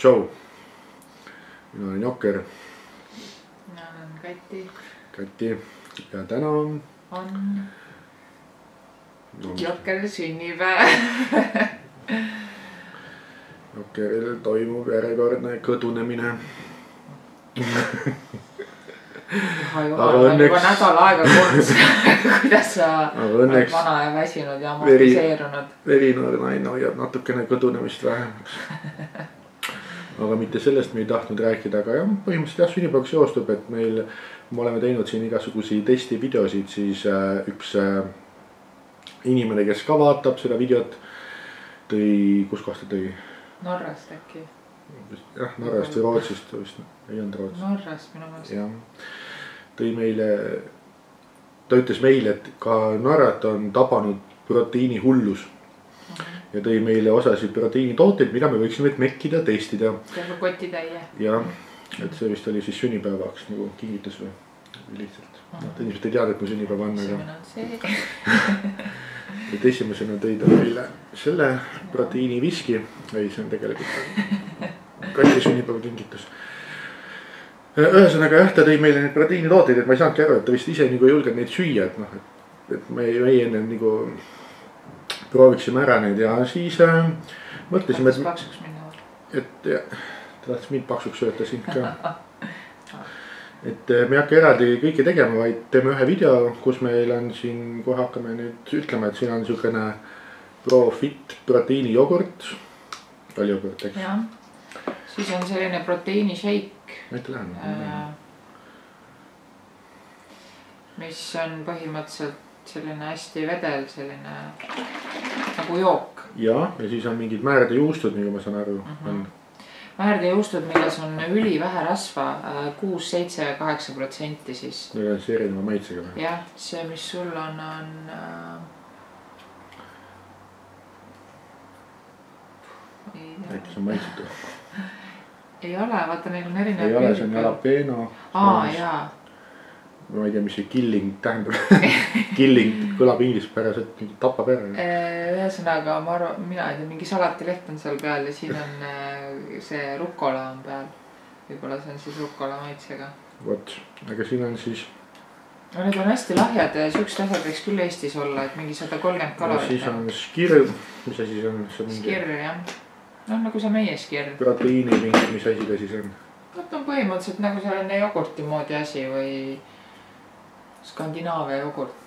Tšau. Mina olen Jokker. Mina olen Kati. Ja täna on Jokkeri sünnipäev. Jokkeril toimub järjekordne kõdunemine. Juba nädal aega kuulnud, kuidas sa oled vana ja väsinud ja amortiseerunud. Verinoor naine hoiab natukene kõdunemist vähemaks. Aga mitte sellest me ei tahtnud rääkida, aga jah, põhimõtteliselt sünnipäevaks joostub, et me oleme teinud siin igasugusi testivideosid, siis üks inimene, kes ka vaatab seda videot, tõi, kus kohta tõi? Norrast äkki? Jah, Norrast või Rootsist vist, ei olnud Rootsist. Norrast minu mõelest. Jah, tõi meile, ta ütles meile, et ka Norrat on tabanud proteiini hullus. Ja tõi meile osasid proteiinitooteid, mida me võiksime mekkida, testida. Teegu kotitäie. Jah, et see vist oli siis sünnipäevaks nagu kingitus või lihtsalt. Inimesed ei teada, et mu sünnipäev on. Esimene on see. Et esimesena tõi ta meile selle proteiiniviski. Ei, see on tegelikult Kati sünnipäeva kingitus. Ühesõnaga jah, ta tõi meile neid proteiinitooteid, et ma ei saanudki aru, et ta vist ise nagu ei julgenud neid süüa, et me enne nagu prooviksime ära neid ja siis mõtlesime, et ta tahtis mind paksuks sööta sind ka. Et me ei hakka eraldi kõike tegema, vaid teeme ühe video, kus meil on siin, kohe hakkame nüüd ütlema, et siin on niisugune ProFit proteiini jogurt. Oli jogurt, eks? Jah, siis on selline proteiini shake. Näite läheme. Mis on põhimõtteliselt selline hästi vedel, selline nagu jook. Ja siis on mingid määrdejuustud, nagu ma saan aru. Määrdejuustud, milles on ülivähe rasva, 6, 7 ja 8% siis. Need on see erineva maitsega või? Jah, see mis sul on Näitis on maitsetu. Ei ole, vaata neil on erinev. Ei ole, see on jalapeno. Jaa. Ma ei tea, mis see killing tähendab. Killing kõlab inglispäraselt tapab ära. Ühesõnaga, mina ei tea, mingi salatileht on seal peal ja siin on see rukola on peal. Võib-olla see on siis rukola maitsega. Vot, aga siin on siis. Need on hästi lahjad ja siuksed asjad võiks küll Eestis olla, et mingi 130 kalorit. Siis on skir, mis asi see on? Skir, jah. No nagu see meie skir. Proteiini mingi, mis asi ta siis on? Nad on põhimõtteliselt nagu selline jogurti moodi asi või Skandinaavia jogurt.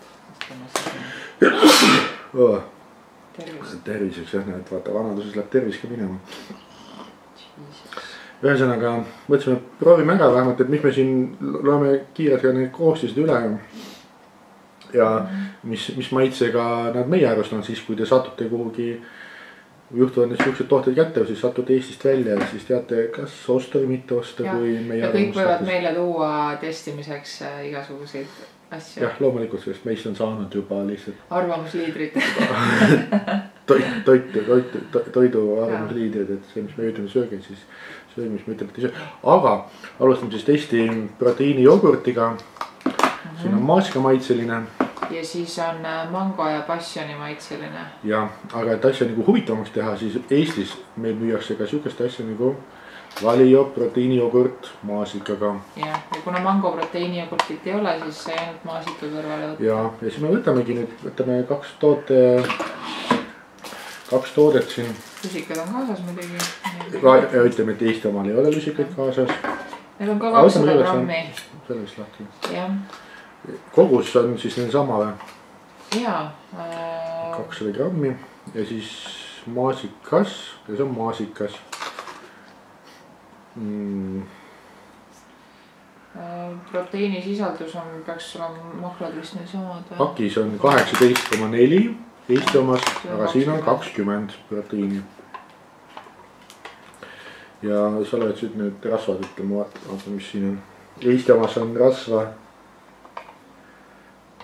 Terviseks jah, et vaata vanaduses läheb tervis ka minema. Ühesõnaga, mõtlesime, proovime ära vähemalt, et mis me siin loeme kiirelt ka need koostised üle. Ja mis maitsega nad meie arvast on siis, kui te satute kuhugi, juhtuvad need siuksed tooted kätte, siis satute Eestist välja ja siis teate, kas osta või mitte osta. Ja kõik võivad meile tuua testimiseks igasuguseid asju. Jah, loomulikult, sest meist on saanud juba lihtsalt arvamusliidrid. Toidu arvamusliidrid, et see, mis me ütleme sööge, siis sööge, mis me ütleme, et ei söö. Aga alustame siis testi proteiini jogurtiga. Siin on maasikamaitseline. Ja siis on mango ja passioni maitseline. Ja, aga et asja nagu huvitavamaks teha, siis Eestis meil müüakse ka siukest asja nagu Valio proteiini jogurt maasikaga. Ja kuna mango proteiini jogurtit ei ole, siis sai ainult maasika kõrvale võtta. Ja siis me võtamegi nüüd, võtame kaks toodet siin. Lusikad on kaasas muidugi. Ja ütleme, et Eesti omal ei ole lusikaid kaasas. Need on ka 200 grammi. Selle vist lahti. Jah. Kogus on siis neil sama või? Jaa. 200 grammi ja siis maasikas ja see on maasikas. Proteiini sisaldus on, peaks olema mahlad vist neil samad. Pakis on 18,4 Eesti omas, aga siin on 20 proteiini. Ja sa oled nüüd need rasvad, ütleme, vaata mis siin on. Eesti omas on rasva.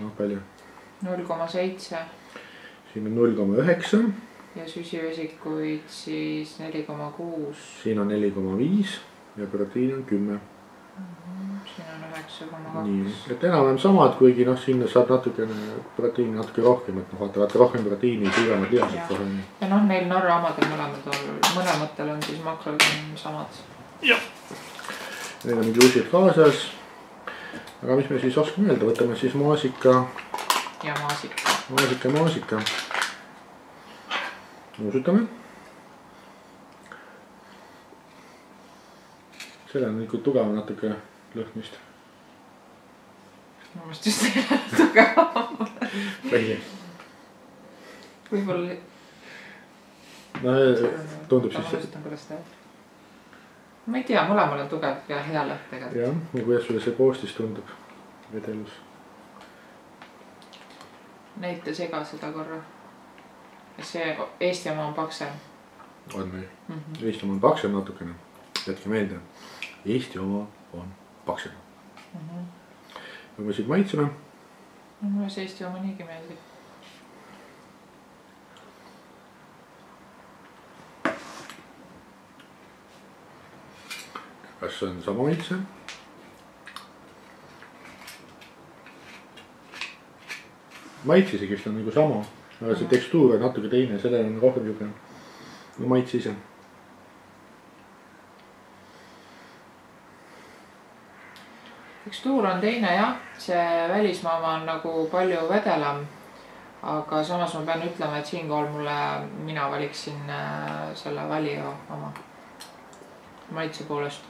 No palju? 0,7. Siin on 0,9. Ja süsivesikuid siis 4,6. Siin on 4,5 ja proteiin on 10. siin on 9,2. nii, et enam-vähem samad, kuigi noh, sinna saab natukene proteiini natuke rohkem, et noh, vaata rohkem proteiini, suuremad lihased kohe. ja noh, neil Norra omadel mõlematel on siis makrod on samad. jah. Neil on juusid kaasas. aga mis me siis oskame öelda, võtame siis maasika. ja maasika. maasika. nuusutame. sellel on ikka tugev natuke lõhnist. minu meelest just ei ole tugevam. võib-olla. no tundub siis. ma ei tea, mõlemal on tugev ja hea lõhn tegelikult. jah, ja kuidas sulle see koostis tundub vedelus? näita sega seda korra. see Eesti oma on paksem. on või? Eesti oma on paksem natukene. jätke meelde. Eesti oma on paksem. kui me siit maitseme. mulle see Eesti oma niigi meeldib. kas see on sama maitse? maitse isegi vist on nagu sama, aga see tekstuur on natuke teine, sellel on rohkem siuke maitse ise. tekstuur on teine jah, see välismaa oma on nagu palju vedelam. aga samas ma pean ütlema, et siinkohal mina valiksin selle Valio oma maitse poolest.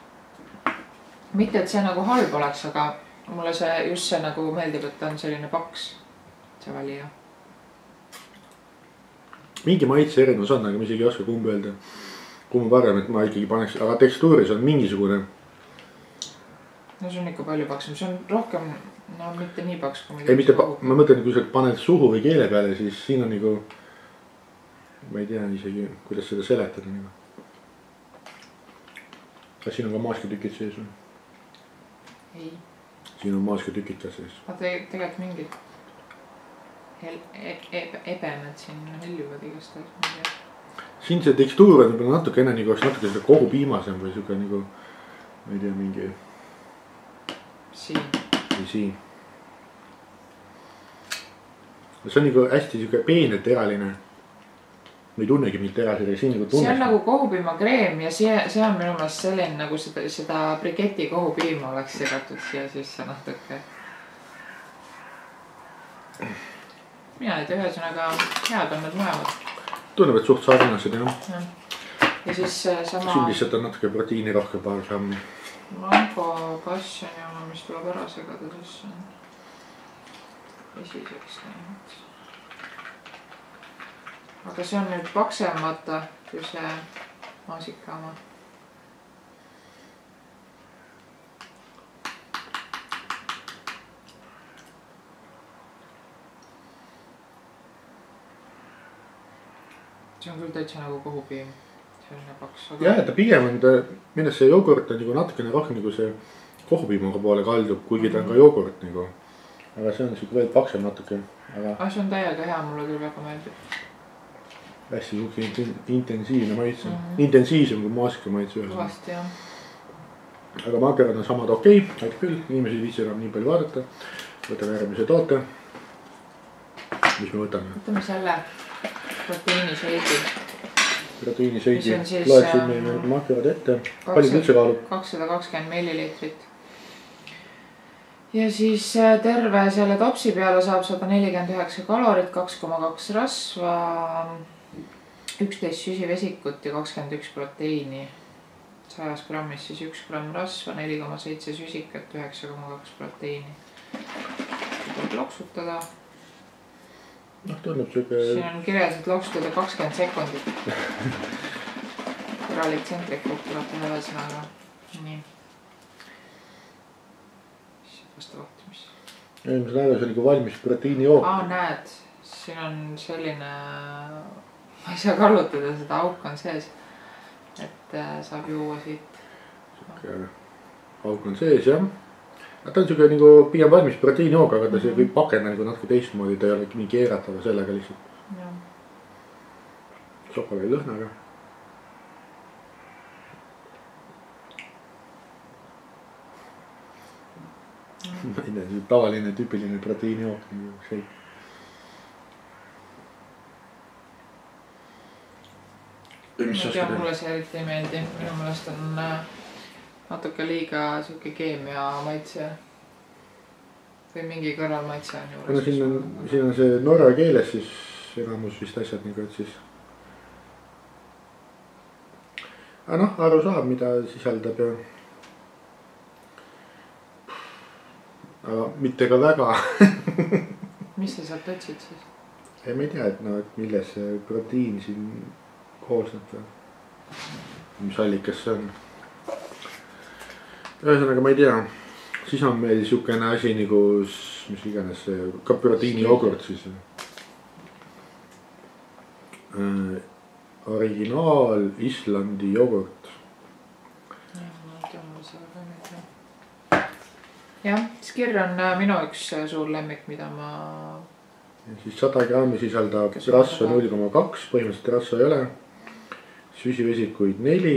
mitte, et see nagu halb oleks, aga mulle see nagu meeldib, et ta on selline paks, see Valio. mingi maitse erinevus on, aga ma isegi ei oska kumb öelda. kumb parem, et ma ikkagi paneks, aga tekstuuris on mingisugune. no see on ikka palju paksem, see on rohkem, no mitte nii paks kui. ei, mitte, ma mõtlen, kui sa paned suhu või keele peale, siis siin on nagu. ma ei tea isegi, kuidas seda seletada nagu. kas siin on ka maaskatükid sees või? ei. siin on maaskatükid ka sees. aga tegelikult mingid ebemed siin heljuvad igastahes. siin see tekstuur on võib-olla natukene nagu oleks natuke seda kohupiimasem või siuke nagu. ma ei tea, mingi. siin. või siin. see on nagu hästi siuke peen ja teraline. ma ei tunnegi mind terasega, siin nagu tunneks. see on nagu kohupiimakreem ja see on minu meelest selline nagu seda briketi kohupiima oleks segatud siia sisse natuke. mina ei tea, ühesõnaga head on need mõlemad. tunneb, et suht sarnased jah. ja siis sama. siin lihtsalt on natuke proteiini rohkem paar grammi. mango passioni oma, mis tuleb ära segada, siis on esiseks läinud. aga see on nüüd paksem, vaata, kui see maasika oma. see on küll täitsa nagu kohupiim, selline paks. jah, ta pigem on ta, minu arust see jogurt on nagu natukene rohkem nagu see kohupiimaga poole kaldub, kuigi ta on ka jogurt nagu. aga see on siuke veel paksem natuke, aga. see on täiega hea, mulle küll väga meeldib. hästi siuke intensiivne maitse, intensiivsem kui maasika maitse ühes. kõvasti jah. aga makerad on samad okei, aitab küll, inimesed ei viitsi enam nii palju vaadata. võtame järgmise toote. mis me võtame? võtame selle proteiiniseidi. proteiiniseidi, loeksin meile makerad ette. palju ta üldse kaalub? 220 milliliitrit. ja siis terve selle topsi peale saab 149 kalorit, 2,2 rasva, 11 süsivesikut ja 21 proteiini. 100 grammis siis 1 gramm rasva, 4,7 süsikat, 9,2 proteiini. tuleb loksutada. noh, tundub siuke. siin on kirjas, et loksutada 20 sekundit. korralik tsentrifuug tuleb teha ühesõnaga. nii. vastu vahtimist. eelmisel nädalal see oli ka valmis proteiinijook. näed, siin on selline, ma ei saa kallutada, seda auk on sees. et saab juua siit. siuke auk on sees jah. ta on siuke nagu pigem valmis proteiinijook, aga ta see kõik pakend nagu natuke teistmoodi, ta ei ole nii keeratava sellega lihtsalt. šokolaadi lõhnaga. ma ei tea, tavaline tüüpiline proteiinijook nagu shake. ma ei tea, mulle see eriti ei meeldi, minu meelest on natuke liiga siuke keemia maitse. või mingi kõrvalmaitse on juures. no siin on see norra keeles siis enamus vist asjad nagu, et siis. aga noh, aru saab, mida sisaldab ja. aga mitte ka väga. mis sa sealt otsid siis? ei, ma ei tea, et no, et milles see proteiin siin koosneb või. mis allikas see on. ühesõnaga, ma ei tea. siis on meil siukene asi nagu, mis iganes see, ka proteiinijogurt siis. Originaal Islandi jogurt. jah, Skir on minu üks suur lemmik, mida ma. ja siis 100 grammi sisaldab rasva 0,2, põhimõtteliselt rasva ei ole. süsivesikuid 4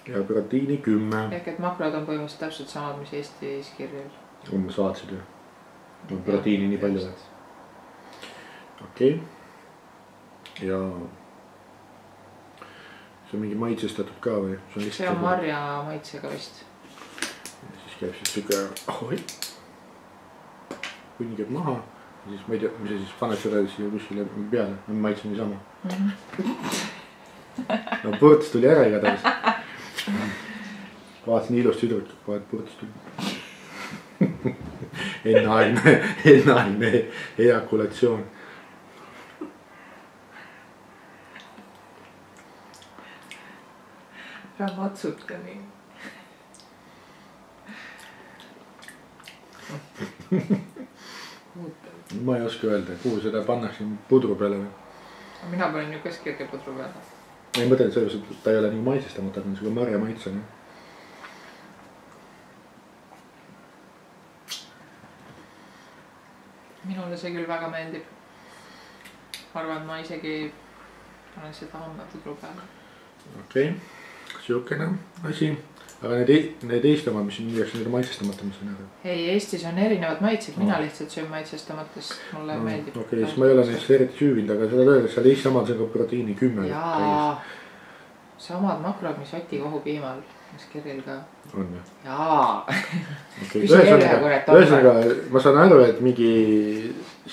ja proteiini 10. ehk et makrod on põhimõtteliselt täpselt samad, mis Eesti Skiril. ma saatsin ju. on proteiini nii palju või? okei. ja. see on mingi maitsestatud ka või? see on marja maitsega vist. siis käib siis siuke, oi. punn käib maha. ja siis ma ei tea, mis sa siis paned seda siia kuskile peale, maitse niisama. no purts tuli ära igatahes. vaatasin ilus tüdruk, vaat purts tuli. enneaegne ejakulatsioon. ära matsuta nii. ma ei oska öelda, kuhu seda pannakse, pudru peale või? mina panin ju ka Skirri pudru peale. ei mõtle, et selles, et ta ei ole nii maitsestamata, ta on siuke marja maitse. minule see küll väga meeldib. ma arvan, et ma isegi panen seda homme pudru peale. okei, siukene asi. aga need Eesti omad, mis müüakse, need on maitsestamata, ma saan aru. ei, Eestis on erinevad maitsed, mina lihtsalt söön maitsestamatest, mulle meeldib. okei, siis ma ei ole neist eriti süüvinud, aga seda öelda, et seal Eesti omad on ka proteiini 10. jaa, samad makrod, mis Oti kohupiimal, Skiril ka. on jah? jaa. ühesõnaga, ma saan aru, et mingi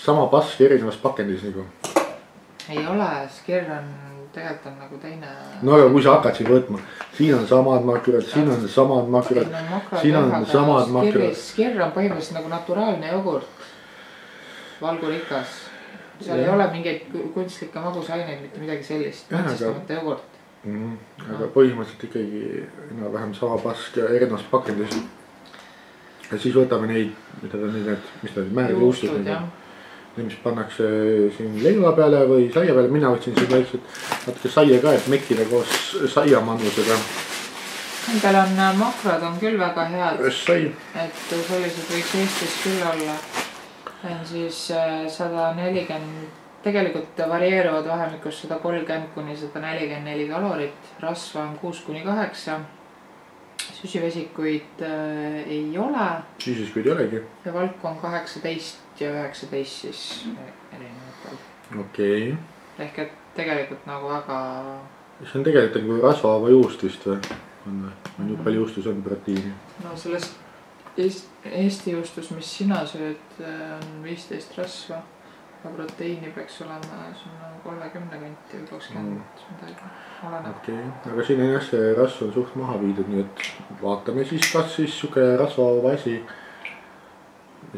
sama pask erinevas pakendis nagu. ei ole, Skir on tegelikult on nagu teine. no aga kui sa hakkad siin võtma, siin on samad makrod, siin on samad makrod, siin on samad makrod. Skir on põhimõtteliselt nagu naturaalne jogurt, valgurikas. seal ei ole mingeid kunstlikke magusaineid, mitte midagi sellist, maitsestamata jogurt. aga põhimõtteliselt ikkagi enam-vähem sama pask erinevas pakendis. ja siis võtame neid, mida ta need, mis ta olid, määrjuustud. Need, mis pannakse siin leiva peale või saia peale, mina võtsin siin väikselt natuke saia ka, et mekkida koos saiamannusega. Nendel on makrod on küll väga head, et sellised võiks Eestis küll olla. on siis 140, tegelikult varieeruvad vahemikus 130 kuni 144 kalorit, rasva on 6-8. süsivesikuid ei ole. süsivesikuid ei olegi. ja valku on 18 ja 19 siis erinevatel. okei. ehk et tegelikult nagu väga. see on tegelikult nagu rasvavaba juust vist või? on või? nii palju juustus on proteiini? no sellest Eesti juustus, mis sina sööd, on 15 rasva. aga proteiini peaks olema 30 kanti või 20 midagi. okei, aga siin on jah, see rasv on suht maha viidud, nii et vaatame siis, kas siis siuke rasvavaba asi.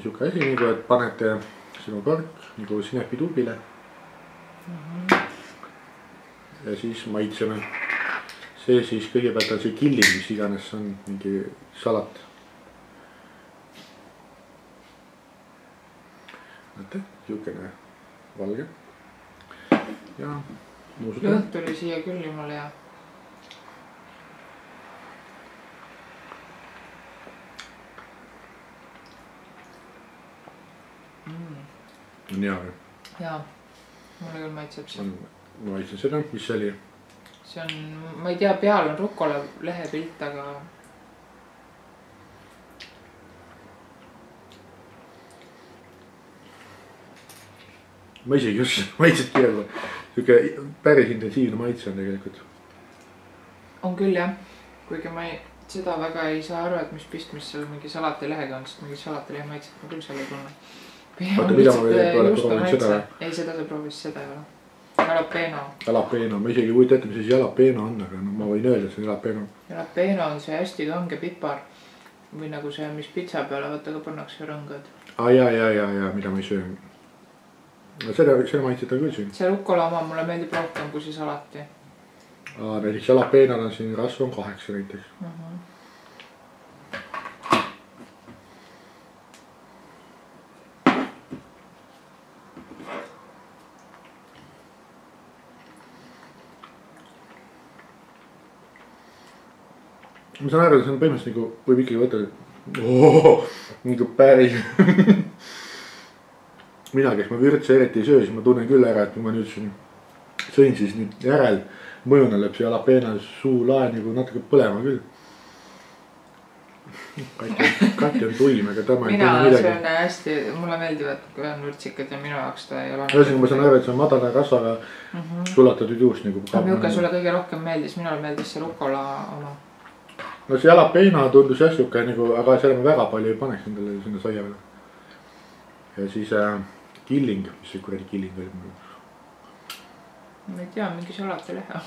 siuke asi nagu, et panete sinu kark nagu sinepituubile. ja siis maitseme. see siis kõigepealt on see killing, mis iganes on mingi salat. näete, siukene valge. ja lõhn tuli siia küll jumala hea. on hea või? jaa, mulle küll maitseb see. ma maitsen seda, mis see oli? see on, ma ei tea, peal on rukola lehepilt, aga. ma isegi just maitset kirjeldan. Siuke päris intensiivne maitse on tegelikult. On küll jah, kuigi ma seda väga ei saa aru, et mis pistmist seal mingi salatilehega on, sest mingi salatilehe maitset ma küll seal ei tunne. Oota, mida ma veel proovinud seda? Ei, seda sa proovis, seda ei ole. Jalapeno. Jalapeno, ma isegi ei kujuta ette, mis siis jalapeno on, aga no ma võin öelda, et see on jalapeno. Jalapeno on see hästi kange pipar. Või nagu see, mis pitsa peale, vaata ka pannakse rõngad. Ja, mida ma ei söö. No selle maitset on küll siin. See rukola oma mulle meeldib rohkem kui siis alati. Näiteks jalapenol on siin rasv on 8 näiteks. Ma saan aru, et see on põhimõtteliselt nagu, võib ikkagi võtta nagu päris. Mina, kes ma vürtse eriti ei söö, siis ma tunnen küll ära, et kui ma nüüd sõin siis nüüd järel mõjuna lööb see jalapeno suu lae nagu natuke põlema küll. Kati on tuim, aga tema ei tunne midagi. Mina söön hästi, mulle meeldivad, kui on vürtsikad ja minu jaoks ta ei ole. Ühesõnaga ma saan aru, et see on madala rasvaga sulatatud juust nagu. Milline sulle kõige rohkem meeldis, minule meeldis see rukola oma. No see jalapeno tundus jah siuke nagu, aga selle ma väga palju ei paneks endale sinna saia peale. Ja siis killing, mis see kuradi killing oli mul? Ma ei tea, mingi salatilehe.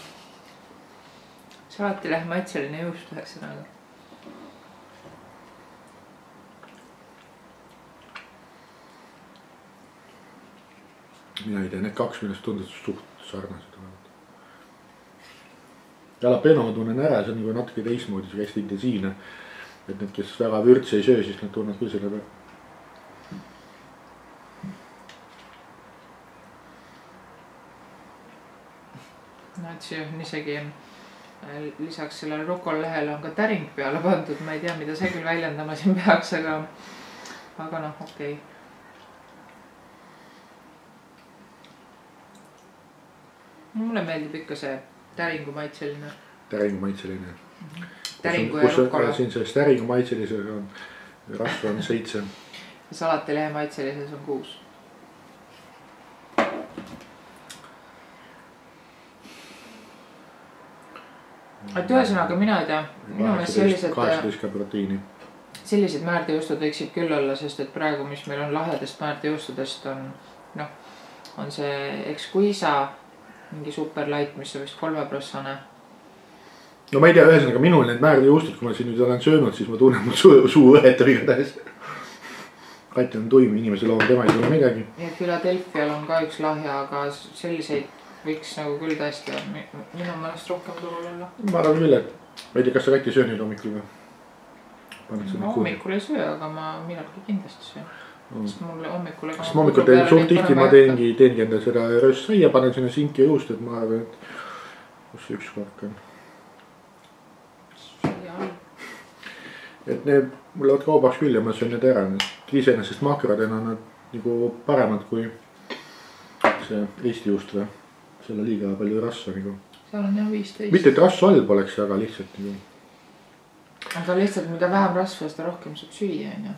Salatilehe maitseline juust üheks sõnaga. Mina ei tea, need kaks millest tundus suht sarnased. Jalapeno ma tunnen ära, see on nagu natuke teismoodi, see hästi intensiivne. Et need, kes väga vürtse ei söö, siis nad tunned küll selle peale. No et see on isegi lisaks sellele rukollehele on ka täring peale pandud, ma ei tea, mida see küll väljendama siin peaks, aga noh, okei. Mulle meeldib ikka see täringu maitseline. Täringu maitseline. Täringu ja rukola. Siin selles täringu maitselises on rasva on 7. Salatilehe maitselises on 6. Et ühesõnaga mina ei tea, minu meelest 18 proteiini. Sellised määrdejuustud võiksid küll olla, sest et praegu, mis meil on lahedest määrdejuustudest on, noh, on see Exquisa, mingi superlight, mis on vist 3%. No ma ei tea, ühesõnaga minul need määrdejuustud, kui ma siin nüüd olen söönud, siis ma tunnen mul suu õhetab igatahes. Kati on tuim, inimese loom, tema ei tule midagi. Ja Philadelphial on ka üks lahja, aga selliseid võiks nagu küll tõesti minu mõnest rohkem turul olla. Ma arvan küll, et ma ei tea, kas sa Kati söö nüüd hommikul või? Ma hommikul ei söö, aga ma millalgi kindlasti söön. Sest mulle hommikul ega... Sest ma hommikul teen suht tihti, ma teengi enda seda rööstsaia, panen sinna sinki ja juust, et ma arvan, et kus see üks kork on. Et need mul lähevad kaubaks küll ja ma söön need ära. Iseenesest makrodena nad nagu paremad kui see Eesti juust või. Seal on liiga palju rasva nagu. Seal on jah 15. Mitte et rasva all poleks, aga lihtsalt nagu. Aga lihtsalt mida vähem rasva, seda rohkem saab süüa, on ju?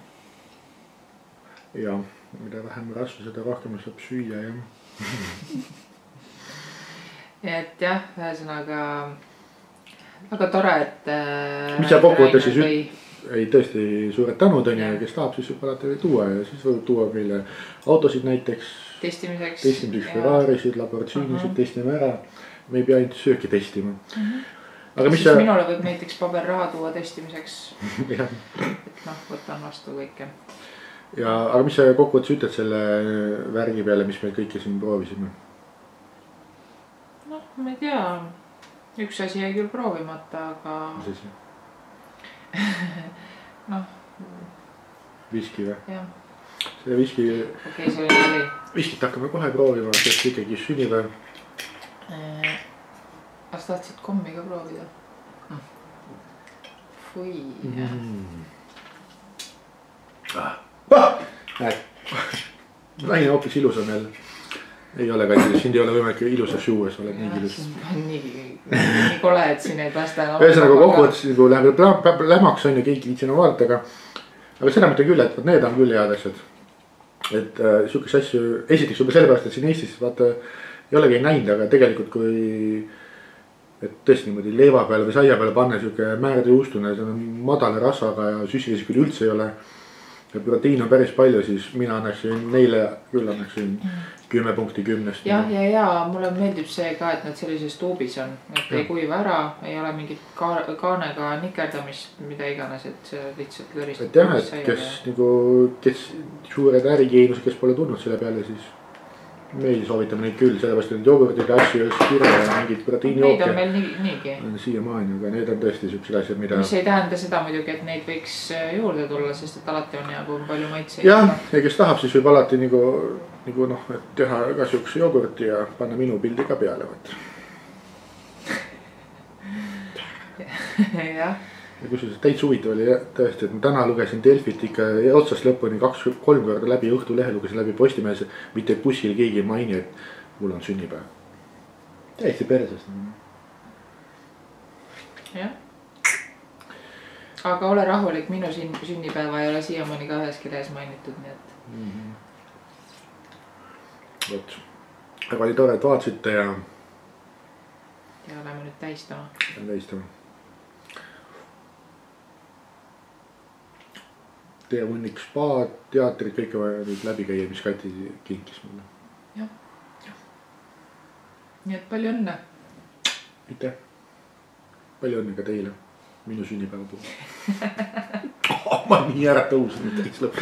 Ja, mida vähem rasva, seda rohkem saab süüa, jah. Et jah, ühesõnaga väga tore, et... Mis sa kokkuvõttes siis ei tõesti suured tänud on ja kes tahab, siis võib alati tuua ja siis võib tuua meile autosid näiteks. Testimiseks Ferrarisid, Lamborghinisid, testime ära. Me ei pea ainult sööki testima. Aga mis siis minule võib näiteks paberraha tuua testimiseks. Et noh, võtan vastu kõike. Ja, aga mis sa kokkuvõttes ütled selle värgi peale, mis me kõike siin proovisime? Noh, ma ei tea. Üks asi jäi küll proovimata, aga... Mis asi? Noh. Viski või? Jah. See viski... Okei, see oli nali. Viskit hakkame kohe proovima, sest ikkagi sünnipäev. Kas tahtsid kommi ka proovida? Fui. Näed. Naine hoopis ilusam jälle. Ei ole Kati, sind ei ole võimalik ilusas juues, oled nii ilus. Nii kole, et siin ei päästa enam. Ühesõnaga kokkuvõttes läheb lämaks on ja keegi viitsina vaadata, aga seda mõte küll, et need on küll head asjad. et sihukesi asju, esiteks juba sellepärast, et siin Eestis vaata ei olegi näinud, aga tegelikult kui. Et tõesti niimoodi leiva peale või saia peale panna sihuke määrdejuustune, see on madala rasvaga ja süsilised küll üldse ei ole. Ja proteiin on päris palju, siis mina annaksin neile küll annaksin 10 punkti 10. Ja mulle meeldib see ka, et nad sellises tuubis on, et ei kuiva ära, ei ole mingit kaanega nikerdamist, mida iganes, et see lihtsalt lõristab. Et jah, et kes suured ärigeenused, kes pole tulnud selle peale, siis meil soovitame neid küll, sellepärast et jogurtid, asju, kirja ja mingid proteiinijooke. Neid on meil niigi. Siiamaani, aga need on tõesti siuksed asjad, mida. Mis ei tähenda seda muidugi, et neid võiks juurde tulla, sest et alati on nagu palju maitseid. Jah, ja kes tahab, siis võib alati nagu noh, et teha ka siukse jogurti ja panna minu pildi ka peale, võt. Jah. Ja kusjuures täitsa huvitav oli tõesti, et ma täna lugesin Delfit ikka otsast lõpuni 2-3 korda läbi, Õhtulehe lugesin läbi Postimehes, mitte bussil keegi ei maini, et mul on sünnipäev. Täiesti persest. Jah. Aga ole rahulik, minu sünnipäeva ei ole siiamaani ka üheski lehes mainitud, nii et. Võt, aga oli tore, et vaatasite ja. Ja oleme nüüd täistama. Teie hunnik spaad, teatrid, kõike vaja nüüd läbi käia, mis Kati kinkis mulle. Jah. Nii et palju õnne. Aitäh. Palju õnne ka teile. Minu sünnipäeva puhul. Ma nii ära tõusin, et täis lõpp.